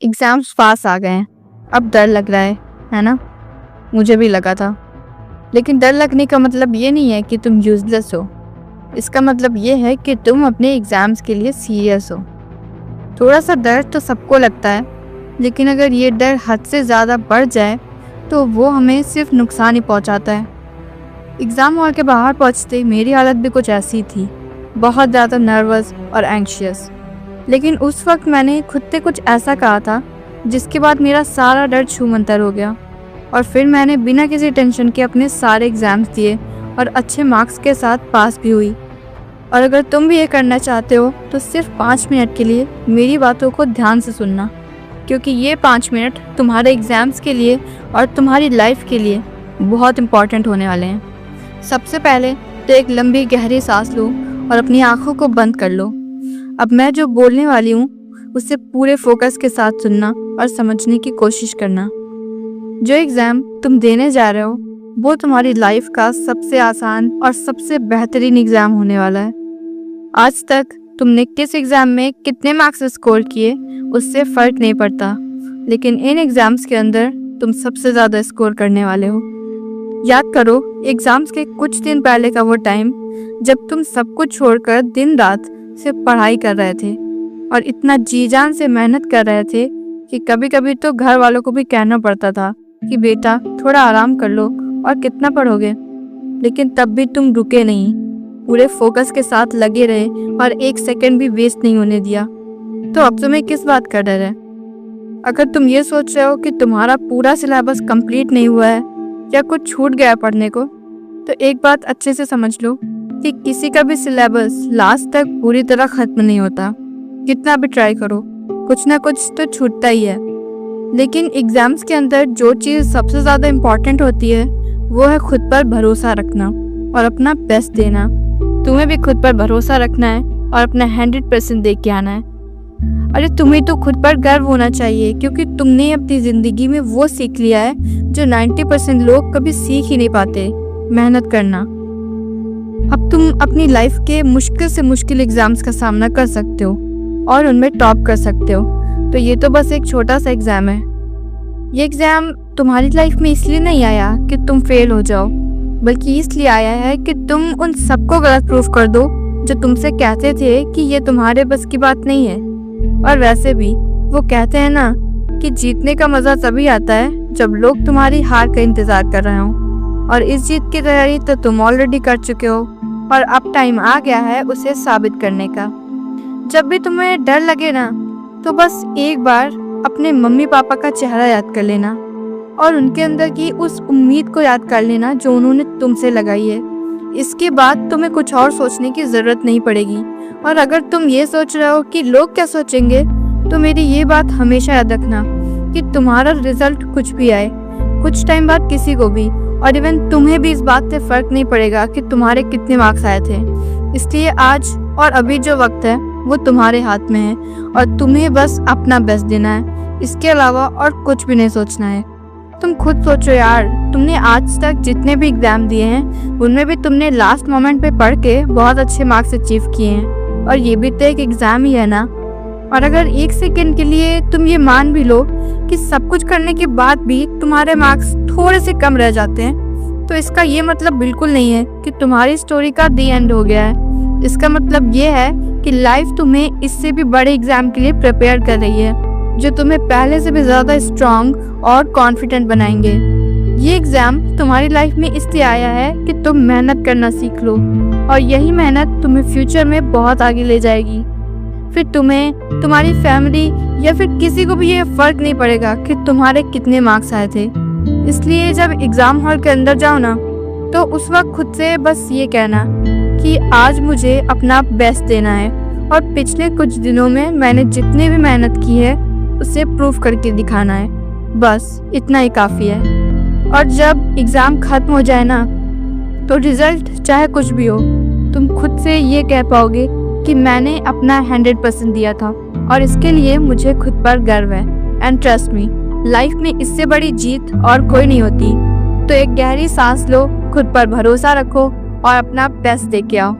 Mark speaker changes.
Speaker 1: Exams पास आ गए हैं, अब डर लग रहा है ना? मुझे भी लगा था। लेकिन डर लगने का मतलब ये नहीं है कि तुम यूज़लेस हो। इसका मतलब ये है कि तुम अपने एग्ज़ाम्स के लिए सीरियस हो। थोड़ा सा डर तो सबको लगता है, लेकिन अगर ये डर हद से ज़्यादा बढ़ जाए तो वो हमें सिर्फ नुकसान ही पहुंचाता है। एग्ज़ाम हॉल के बाहर पहुंचते मेरी हालत भी कुछ ऐसी थी, बहुत ज़्यादा नर्वस और एंग्शियस। लेकिन उस वक्त मैंने खुद से कुछ ऐसा कहा था जिसके बाद मेरा सारा डर छूमंतर हो गया। और फिर मैंने बिना किसी टेंशन के अपने सारे एग्ज़ाम्स दिए और अच्छे मार्क्स के साथ पास भी हुई। और अगर तुम भी ये करना चाहते हो तो सिर्फ 5 मिनट के लिए मेरी बातों को ध्यान से सुनना, क्योंकि ये 5 मिनट तुम्हारे एग्ज़ाम्स के लिए और तुम्हारी लाइफ के लिए बहुत इम्पॉर्टेंट होने वाले हैं। सबसे पहले तो एक लंबी गहरी सांस लो और अपनी आँखों को बंद कर लो। अब मैं जो बोलने वाली हूँ उसे पूरे फोकस के साथ सुनना और समझने की कोशिश करना। जो एग्ज़ाम तुम देने जा रहे हो वो तुम्हारी लाइफ का सबसे आसान और सबसे बेहतरीन एग्ज़ाम होने वाला है। आज तक तुमने किस एग्ज़ाम में कितने मार्क्स स्कोर किए उससे फ़र्क नहीं पड़ता, लेकिन इन एग्ज़ाम्स के अंदर तुम सबसे ज़्यादा स्कोर करने वाले हो। याद करो एग्ज़ाम्स के कुछ दिन पहले का वो टाइम जब तुम सब कुछ छोड़कर दिन रात सिर्फ पढ़ाई कर रहे थे और इतना जी जान से मेहनत कर रहे थे कि कभी कभी तो घर वालों को भी कहना पड़ता था कि बेटा थोड़ा आराम कर लो और कितना पढ़ोगे। लेकिन तब भी तुम रुके नहीं, पूरे फोकस के साथ लगे रहे और एक सेकंड भी वेस्ट नहीं होने दिया। तो अब तुम्हें किस बात का डर है? अगर तुम ये सोच रहे हो कि तुम्हारा पूरा सिलेबस कंप्लीट नहीं हुआ है या कुछ छूट गया पढ़ने को, तो एक बात अच्छे से समझ लो कि किसी का भी सिलेबस लास्ट तक पूरी तरह खत्म नहीं होता। कितना भी ट्राई करो कुछ ना कुछ तो छूटता ही है। लेकिन एग्जाम्स के अंदर जो चीज़ सबसे ज़्यादा इम्पॉर्टेंट होती है वो है खुद पर भरोसा रखना और अपना बेस्ट देना। तुम्हें भी खुद पर भरोसा रखना है और अपना 100% दे के आना है। अरे तुम्हें तो खुद पर गर्व होना चाहिए, क्योंकि तुमने अपनी ज़िंदगी में वो सीख लिया है जो 90% लोग कभी सीख ही नहीं पाते, मेहनत करना। अब तुम अपनी लाइफ के मुश्किल से मुश्किल एग्ज़ाम्स का सामना कर सकते हो और उनमें टॉप कर सकते हो। तो ये तो बस एक छोटा सा एग्ज़ाम है। ये एग्ज़ाम तुम्हारी लाइफ में इसलिए नहीं आया कि तुम फेल हो जाओ, बल्कि इसलिए आया है कि तुम उन सबको गलत प्रूफ कर दो जो तुमसे कहते थे कि ये तुम्हारे बस की बात नहीं है। और वैसे भी वो कहते हैं ना कि जीतने का मज़ा तभी आता है जब लोग तुम्हारी हार का इंतज़ार कर रहे हों। और इस जीत की तैयारी तो तुम ऑलरेडी कर चुके हो और अब टाइम आ गया है उसे साबित करने का। जब भी तुम्हें डर लगे ना तो बस एक बार अपने मम्मी पापा का चेहरा याद कर लेना और उनके अंदर की उस उम्मीद को याद कर लेना जो उन्होंने तुमसे लगाई है। इसके बाद तुम्हें कुछ और सोचने की ज़रूरत नहीं पड़ेगी। और अगर तुम ये सोच रहे हो कि लोग क्या सोचेंगे, तो मेरी ये बात हमेशा याद रखना कि तुम्हारा रिजल्ट कुछ भी आए, कुछ टाइम बाद किसी को भी, और इवन तुम्हें भी इस बात से फ़र्क नहीं पड़ेगा कि तुम्हारे कितने मार्क्स आए थे। इसलिए आज और अभी जो वक्त है वो तुम्हारे हाथ में है और तुम्हें बस अपना बेस्ट देना है। इसके अलावा और कुछ भी नहीं सोचना है। तुम खुद सोचो यार, तुमने आज तक जितने भी एग्ज़ाम दिए हैं उनमें भी तुमने लास्ट मोमेंट पे पढ़ के बहुत अच्छे मार्क्स अचीव किए हैं, और ये भी तो एक एग्ज़ाम ही है ना। और अगर एक सेकंड के लिए तुम ये मान भी लो कि सब कुछ करने के बाद भी तुम्हारे मार्क्स थोड़े से कम रह जाते हैं, तो इसका ये मतलब बिल्कुल नहीं है कि तुम्हारी स्टोरी का दी एंड हो गया है। इसका मतलब ये है कि लाइफ तुम्हें इससे भी बड़े एग्ज़ाम के लिए प्रिपेयर कर रही है, जो तुम्हें पहले से भी ज़्यादा स्ट्रॉन्ग और कॉन्फिडेंट बनाएंगे। ये एग्ज़ाम तुम्हारी लाइफ में इसलिए आया है कि तुम मेहनत करना सीख लो, और यही मेहनत तुम्हें फ्यूचर में बहुत आगे ले जाएगी। फिर तुम्हें, तुम्हारी फैमिली या फिर किसी को भी ये फ़र्क नहीं पड़ेगा कि तुम्हारे कितने मार्क्स आए थे। इसलिए जब एग्ज़ाम हॉल के अंदर जाओ ना, तो उस वक्त खुद से बस ये कहना कि आज मुझे अपना बेस्ट देना है और पिछले कुछ दिनों में मैंने जितनी भी मेहनत की है उसे प्रूफ करके दिखाना है। बस इतना ही काफ़ी है। और जब एग्ज़ाम ख़त्म हो जाए ना, तो रिज़ल्ट चाहे कुछ भी हो, तुम खुद से ये कह पाओगे कि मैंने अपना 100% दिया था और इसके लिए मुझे खुद पर गर्व है। एंड ट्रस्ट मी, लाइफ में इससे बड़ी जीत और कोई नहीं होती। तो एक गहरी सांस लो, खुद पर भरोसा रखो और अपना बेस्ट दे के आओ।